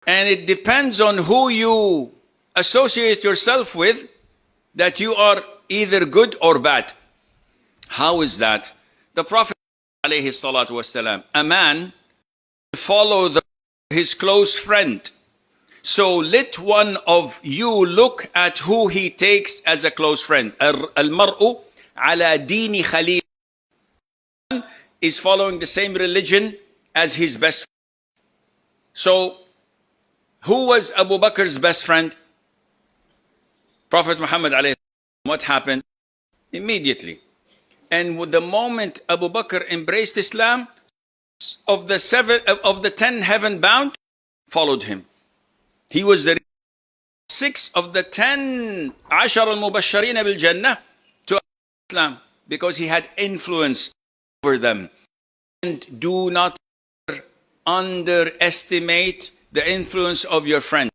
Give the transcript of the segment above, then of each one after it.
And it depends on who you associate yourself with that you are either good or bad. How is that? The Prophet ﷺ, a man follow his close friend. So let one of you look at who he takes as a close friend. Al-mar'u ala dini khalil is following the same religion as his best friend. So who was Abu Bakr's best friend? Prophet Muhammad alayhi. What happened? Immediately. And with the moment Abu Bakr embraced Islam, of the 10 heaven bound followed him. He was the 6 of the 10 Ashar al-Mubashareen bil Jannah to Islam because he had influence over them. And do not underestimate the influence of your friend.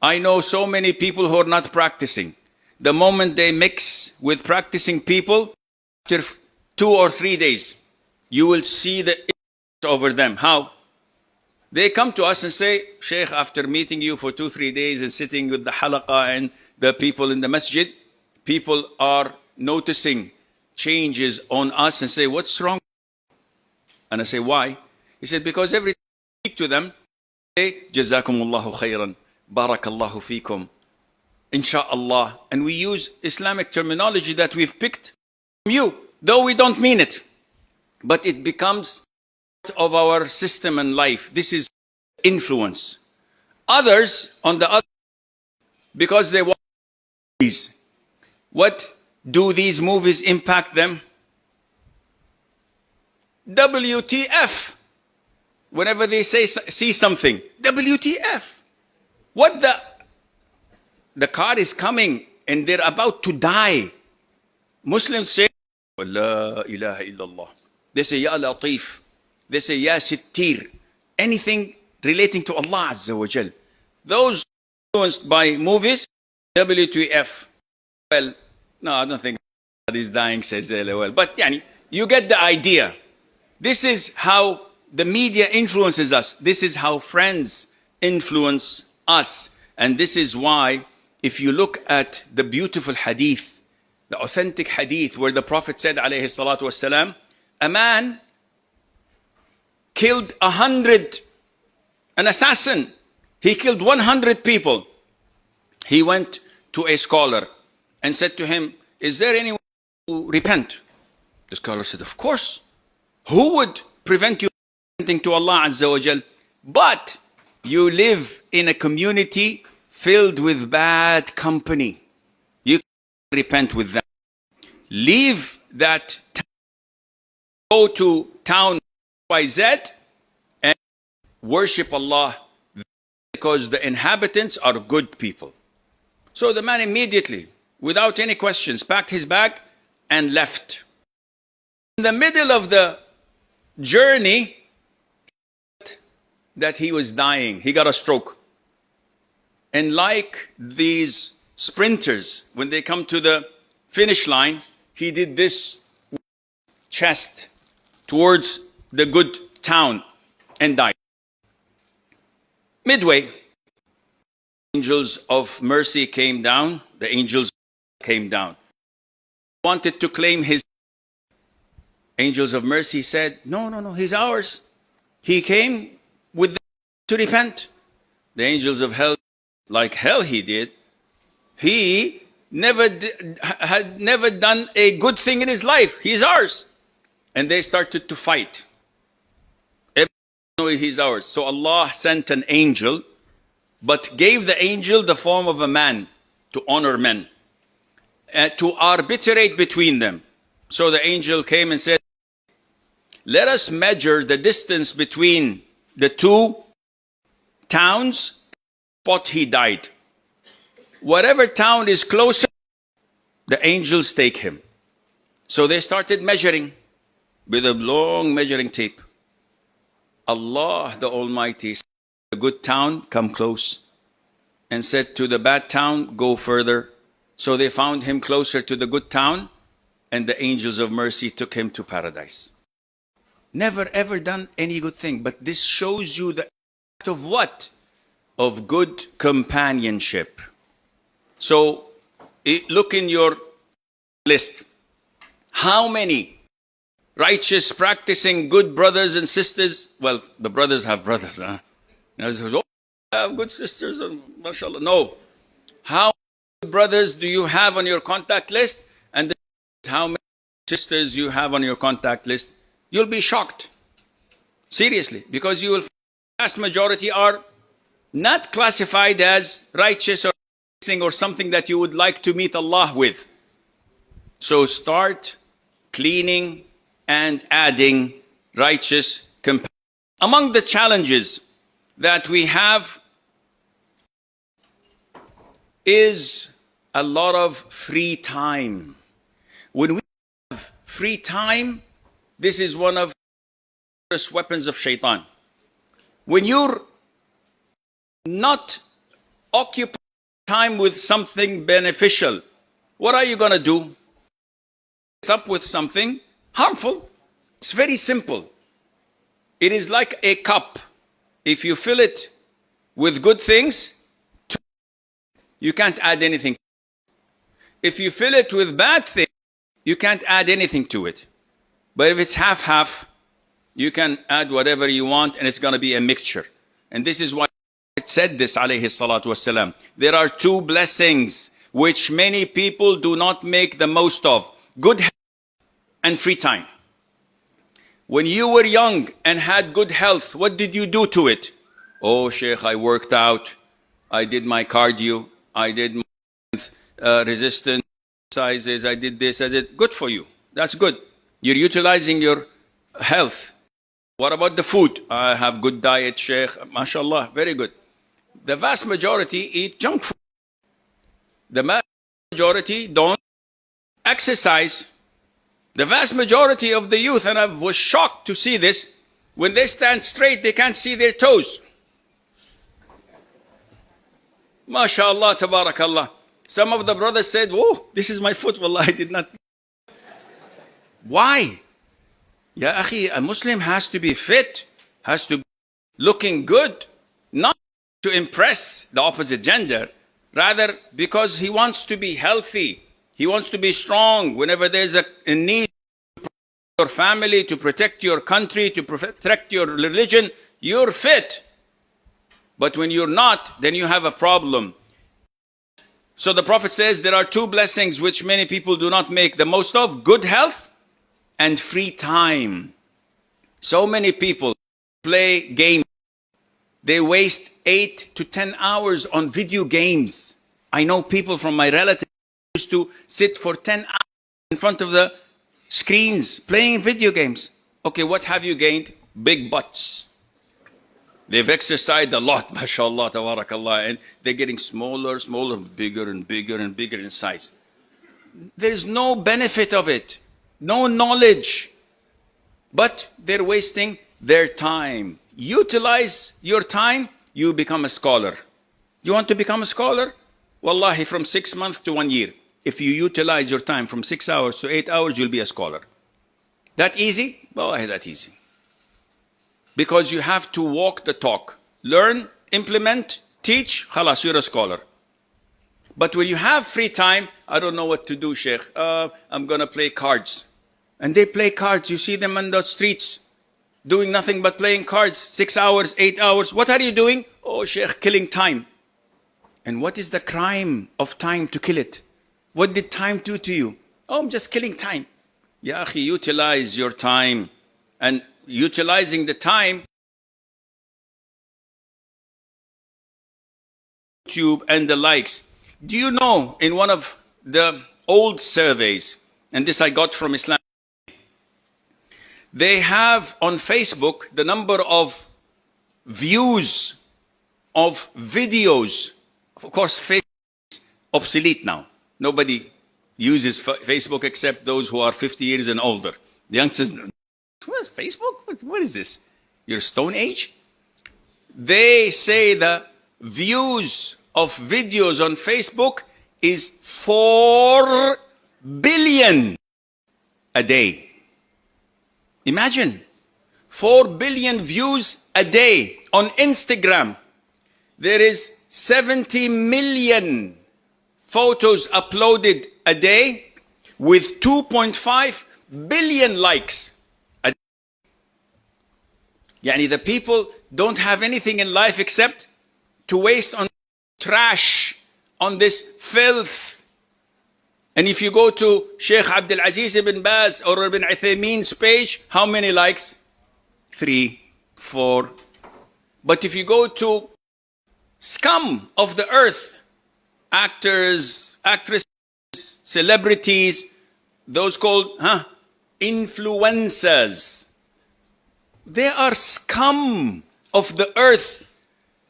I know so many people who are not practicing. The moment they mix with practicing people, after 2 or 3 days, you will see the influence over them. How? They come to us and say, Sheikh, after meeting you for 2-3 days and sitting with the halaqa and the people in the masjid, people are noticing changes on us and say, what's wrong? And I say, why? He said, because every time I speak to them, they say, Jazakumullahu khairan, Barakallahu feekum, Insha'Allah. And we use Islamic terminology that we've picked from you, though we don't mean it. But it becomes part of our system and life. This is influence. Others, on the other, because they watch movies, what do these movies impact them? WTF. Whenever they see something, WTF. What the car is coming and they're about to die. Muslims say, La ilaha illallah. They say, Ya Latif. They say, Ya Sittir. Anything relating to Allah Azza wa Jal. Those influenced by movies, WTF. Well, no, I don't think this dying says well. But you get the idea. This is how the media influences us. This is how friends influence us. And this is why, if you look at the beautiful hadith, the authentic hadith where the Prophet said, alayhi salatu wasalam, a man killed 100, an assassin. He killed 100 people. He went to a scholar and said to him, is there anyone who repent? The scholar said, of course. Who would prevent you from repenting to Allah Azza wa Jal? But you live in a community filled with bad company. You can't repent with them. Leave that town, go to town YZ and worship Allah because the inhabitants are good people. So the man immediately, without any questions, packed his bag and left. In the middle of the journey, that he was dying. He got a stroke. And like these sprinters, when they come to the finish line, he did this chest towards the good town and died. Midway, angels of mercy came down. The angels came down. Wanted to claim his. Angels of mercy said, no, he's ours. He came with them to repent. The angels of hell, like hell he did. He had never done a good thing in his life. He's ours. And they started to fight. Everyone knows he's ours. So Allah sent an angel, but gave the angel the form of a man to honor men, to arbitrate between them. So the angel came and said, let us measure the distance between the two towns, spot he died. Whatever town is closer, the angels take him. So they started measuring with a long measuring tape. Allah the Almighty said, the good town, come close. And said to the bad town, go further. So they found him closer to the good town, and the angels of mercy took him to paradise. Never ever done any good thing, but this shows you the of what? Of good companionship. So look in your list. How many righteous, practicing, good brothers and sisters? Well, the brothers have brothers, huh? Oh, I have good sisters, mashallah. No. How many brothers do you have on your contact list? And how many sisters you have on your contact list? You'll be shocked. Seriously. Because you will find the vast majority are not classified as righteous or something that you would like to meet Allah with. So start cleaning and adding righteous companions. Among the challenges that we have is a lot of free time. When we have free time, this is one of the first weapons of shaitan. When you're not occupying time with something beneficial, what are you going to do? Up with something harmful. It's very simple. It is like a cup. If you fill it with good things, you can't add anything. If you fill it with bad things, you can't add anything to it. But if it's half-half, you can add whatever you want and it's going to be a mixture. And this is why it said this, alayhi salatu wasalam. There are two blessings which many people do not make the most of. Good health and free time. When you were young and had good health, what did you do to it? Oh, Sheikh, I worked out. I did my cardio. I did my resistance exercises. I did this. I did. Good for you. That's good. You're utilizing your health. What about the food? I have good diet, Sheikh. MashaAllah. Very good. The vast majority eat junk food. The vast majority don't exercise. The vast majority of the youth, and I was shocked to see this, when they stand straight, they can't see their toes. MashaAllah, tabarakallah. Some of the brothers said, oh, this is my foot. Wallah, I did not. Why? Ya akhi, a Muslim has to be fit, has to be looking good, not to impress the opposite gender, rather because he wants to be healthy. He wants to be strong whenever there's a need to protect your family, to protect your country, to protect your religion. You're fit. But when you're not, then you have a problem. So the Prophet says there are two blessings which many people do not make the most of: good health and free time. So many people play games. They waste 8 to 10 hours on video games. I know people from my relatives used to sit for 10 hours in front of the screens playing video games. Okay, what have you gained? Big butts. They've exercised a lot, mashallah, tabarakallah, and they're getting smaller, bigger and bigger and bigger in size. There's no benefit of it, no knowledge, but they're wasting their time. Utilize your time, you become a scholar. You want to become a scholar? Wallahi, from 6 months to 1 year. If you utilize your time from 6 hours to 8 hours, you'll be a scholar. That easy? Wallahi, that easy. Because you have to walk the talk. Learn, implement, teach, khalas, you're a scholar. But when you have free time, I don't know what to do, Sheikh. I'm going to play cards. And they play cards. You see them on the streets doing nothing but playing cards. 6 hours, 8 hours. What are you doing? Oh, Sheikh, killing time. And what is the crime of time to kill it? What did time do to you? Oh, I'm just killing time. Ya akhi, utilize your time. And utilizing the time, YouTube and the likes. Do you know, in one of the old surveys, and this I got from Islam, they have on Facebook the number of views of videos. Of course, Facebook is obsolete now. Nobody uses Facebook except those who are 50 years and older. The youngsters, what is Facebook? What is this? Your Stone Age? They say the views of videos on Facebook is 4 billion a day. Imagine, 4 billion views a day. On Instagram, there is 70 million photos uploaded a day with 2.5 billion likes. Yani the people don't have anything in life except to waste on trash, on this filth. And if you go to Sheikh Abdul Aziz ibn Baz or Ibn Uthaymeen's page, how many likes? 3, 4. But if you go to scum of the earth, actors, actresses, celebrities, those called influencers, they are scum of the earth,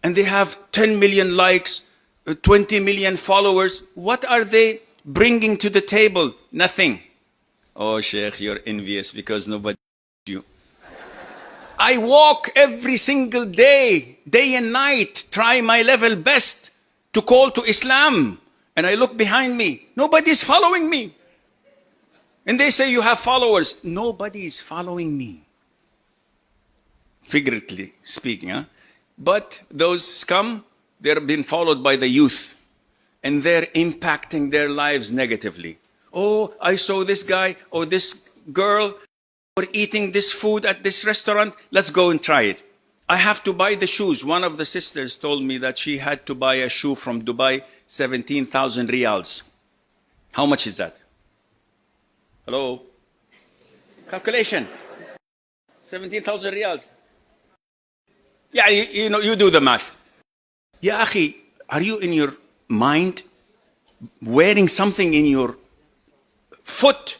and they have 10 million likes, 20 million followers. What are they bringing to the table? Nothing. Oh, Sheikh, you're envious because nobody you. I walk every single day, day and night, try my level best to call to Islam. And I look behind me, nobody's following me. And they say you have followers. Nobody is following me. Figuratively speaking, But those scum, they're being followed by the youth. And they're impacting their lives negatively. Oh, I saw this guy or this girl or eating this food at this restaurant. Let's go and try it. I have to buy the shoes. One of the sisters told me that she had to buy a shoe from Dubai, 17,000 riyals. How much is that? Hello? Calculation. 17,000 riyals. Yeah, you know, you do the math. Ya akhi, are you in your mind wearing something in your foot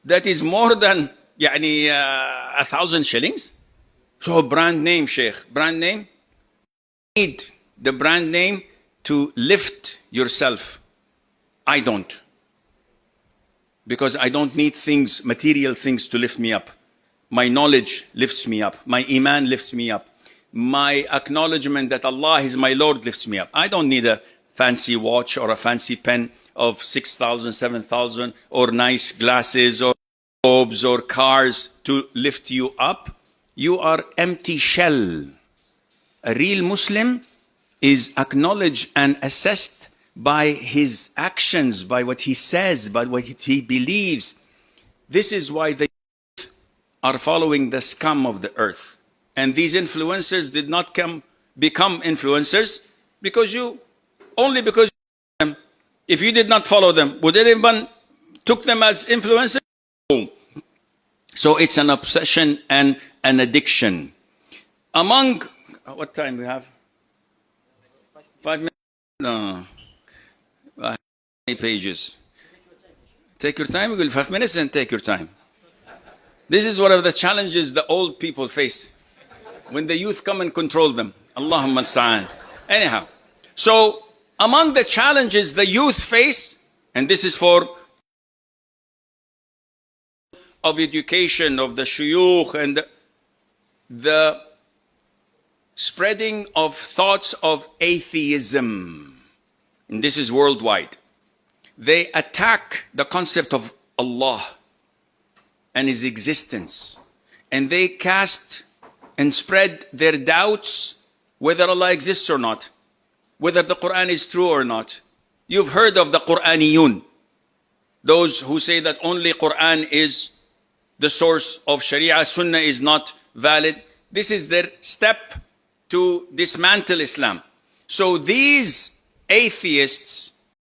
that is more than 1,000 shillings? So brand name, Sheikh, brand name. You need the brand name to lift yourself. I don't. Because I don't need things, material things to lift me up. My knowledge lifts me up. My iman lifts me up. My acknowledgement that Allah is my Lord lifts me up. I don't need a fancy watch or a fancy pen of 6,000, 7,000 or nice glasses or robes or cars to lift you up. You are empty shell. A real Muslim is acknowledged and assessed by his actions, by what he says, by what he believes. This is why the youth are following the scum of the earth. And these influencers did not become influencers because only because you them. If you did not follow them, would anyone took them as influencers? No. So it's an obsession and an addiction. Among, what time we have? 5 minutes? No. How many pages? Take your time. We will 5 minutes and take your time. This is one of the challenges the old people face when the youth come and control them. Allahumma sa'an. Anyhow, so among the challenges the youth face, and this is for of education of the shuyukh and the spreading of thoughts of atheism, and this is worldwide. They attack the concept of Allah and His existence, and they cast and spread their doubts whether Allah exists or not, whether the Quran is true or not. You've heard of the Quraniyun, those who say that only Quran is the source of Sharia, Sunnah is not valid. This is their step to dismantle Islam. So these atheists